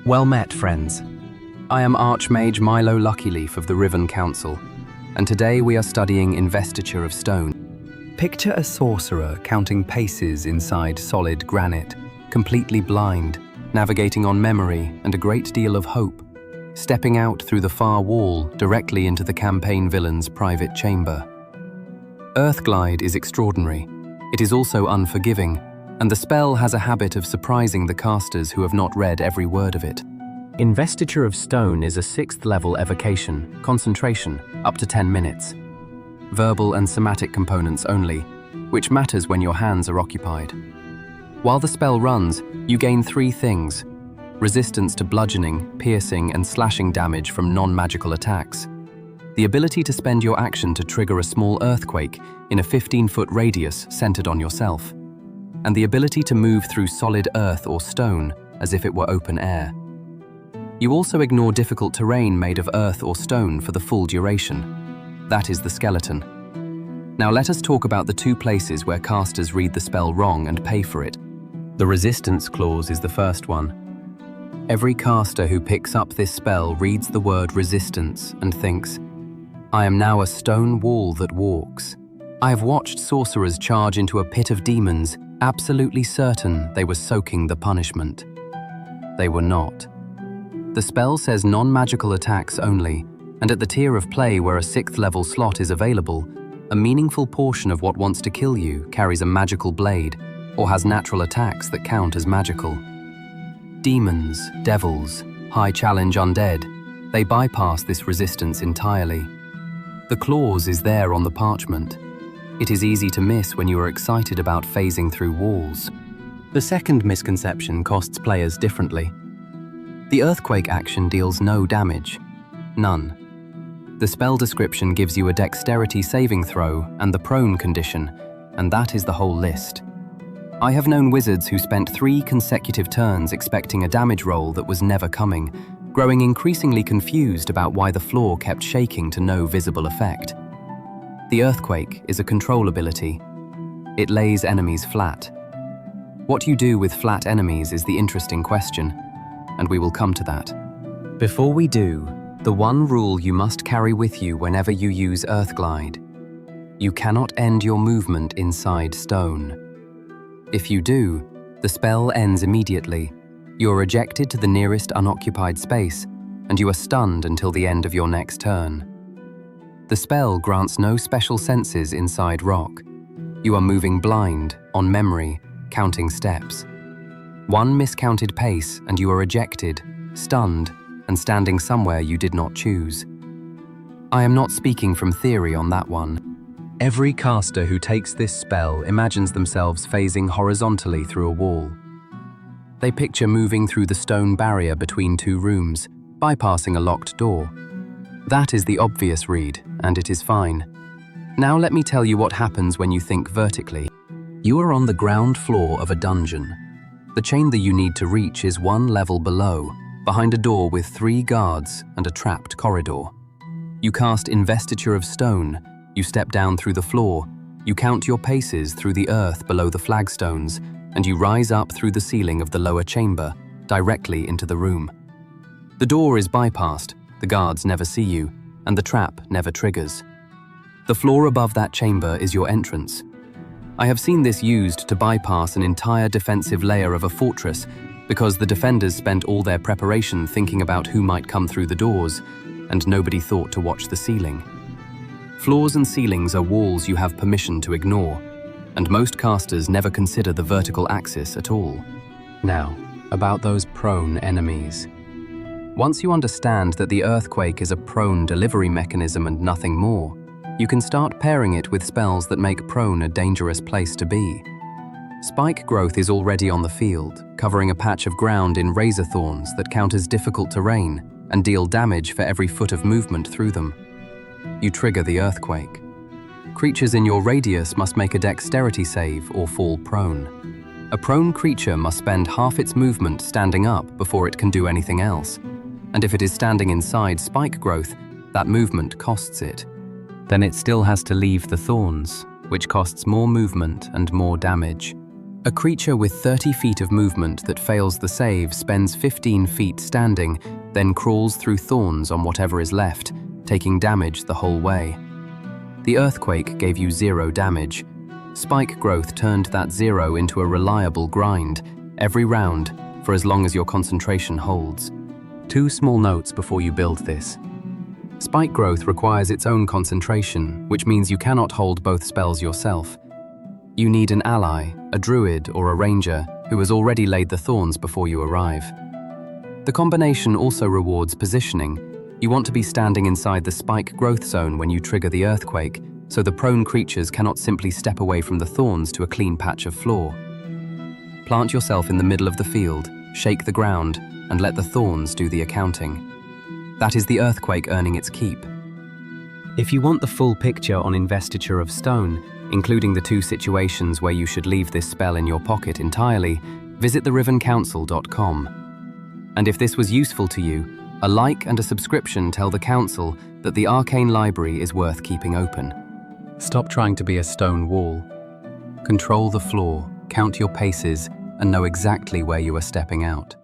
Well met, friends. I am Archmage Milo Luckyleaf of the Riven Council, and today we are studying Investiture of Stone. Picture a sorcerer counting paces inside solid granite, completely blind, navigating on memory and a great deal of hope, stepping out through the far wall directly into the campaign villain's private chamber. Earthglide is extraordinary. It is also unforgiving, and the spell has a habit of surprising the casters who have not read every word of it. Investiture of Stone is a 6th level evocation, concentration, up to 10 minutes. Verbal and somatic components only, which matters when your hands are occupied. While the spell runs, you gain 3 things: resistance to bludgeoning, piercing, and slashing damage from non-magical attacks, the ability to spend your action to trigger a small earthquake in a 15-foot radius centered on yourself, and the ability to move through solid earth or stone as if it were open air. You also ignore difficult terrain made of earth or stone for the full duration. That is the skeleton. Now let us talk about the 2 places where casters read the spell wrong and pay for it. The resistance clause is the first one. Every caster who picks up this spell reads the word resistance and thinks, "I am now a stone wall that walks." I have watched sorcerers charge into a pit of demons, absolutely certain they were soaking the punishment. They were not. The spell says non-magical attacks only, and at the tier of play where a 6th level slot is available, a meaningful portion of what wants to kill you carries a magical blade or has natural attacks that count as magical. Demons, devils, high challenge undead, they bypass this resistance entirely. The clause is there on the parchment. It is easy to miss when you are excited about phasing through walls. The second misconception costs players differently. The earthquake action deals no damage. None. The spell description gives you a dexterity saving throw and the prone condition, and that is the whole list. I have known wizards who spent 3 consecutive turns expecting a damage roll that was never coming, growing increasingly confused about why the floor kept shaking to no visible effect. The earthquake is a control ability. It lays enemies flat. What you do with flat enemies is the interesting question, and we will come to that. Before we do, the one rule you must carry with you whenever you use Earthglide: you cannot end your movement inside stone. If you do, the spell ends immediately. You are ejected to the nearest unoccupied space, and you are stunned until the end of your next turn. The spell grants no special senses inside rock. You are moving blind, on memory, counting steps. One miscounted pace and you are ejected, stunned, and standing somewhere you did not choose. I am not speaking from theory on that one. Every caster who takes this spell imagines themselves phasing horizontally through a wall. They picture moving through the stone barrier between 2 rooms, bypassing a locked door. That is the obvious read, and it is fine. Now let me tell you what happens when you think vertically. You are on the ground floor of a dungeon. The chamber you need to reach is 1 level below, behind a door with 3 guards and a trapped corridor. You cast Investiture of Stone, you step down through the floor, you count your paces through the earth below the flagstones, and you rise up through the ceiling of the lower chamber, directly into the room. The door is bypassed, the guards never see you, and the trap never triggers. The floor above that chamber is your entrance. I have seen this used to bypass an entire defensive layer of a fortress because the defenders spent all their preparation thinking about who might come through the doors, and nobody thought to watch the ceiling. Floors and ceilings are walls you have permission to ignore, and most casters never consider the vertical axis at all. Now, about those prone enemies. Once you understand that the earthquake is a prone delivery mechanism and nothing more, you can start pairing it with spells that make prone a dangerous place to be. Spike growth is already on the field, covering a patch of ground in razor thorns that count as difficult terrain and deal damage for every foot of movement through them. You trigger the earthquake. Creatures in your radius must make a dexterity save or fall prone. A prone creature must spend half its movement standing up before it can do anything else. And if it is standing inside spike growth, that movement costs it. Then it still has to leave the thorns, which costs more movement and more damage. A creature with 30 feet of movement that fails the save spends 15 feet standing, then crawls through thorns on whatever is left, taking damage the whole way. The earthquake gave you 0 damage. Spike growth turned that 0 into a reliable grind, every round, for as long as your concentration holds. 2 small notes before you build this. Spike growth requires its own concentration, which means you cannot hold both spells yourself. You need an ally, a druid or a ranger, who has already laid the thorns before you arrive. The combination also rewards positioning. You want to be standing inside the spike growth zone when you trigger the earthquake, so the prone creatures cannot simply step away from the thorns to a clean patch of floor. Plant yourself in the middle of the field, shake the ground, and let the thorns do the accounting. That is the earthquake earning its keep. If you want the full picture on Investiture of Stone, including the 2 situations where you should leave this spell in your pocket entirely, visit therivencouncil.com. And if this was useful to you, a like and a subscription tell the Council that the Arcane Library is worth keeping open. Stop trying to be a stone wall. Control the floor, count your paces, and know exactly where you are stepping out.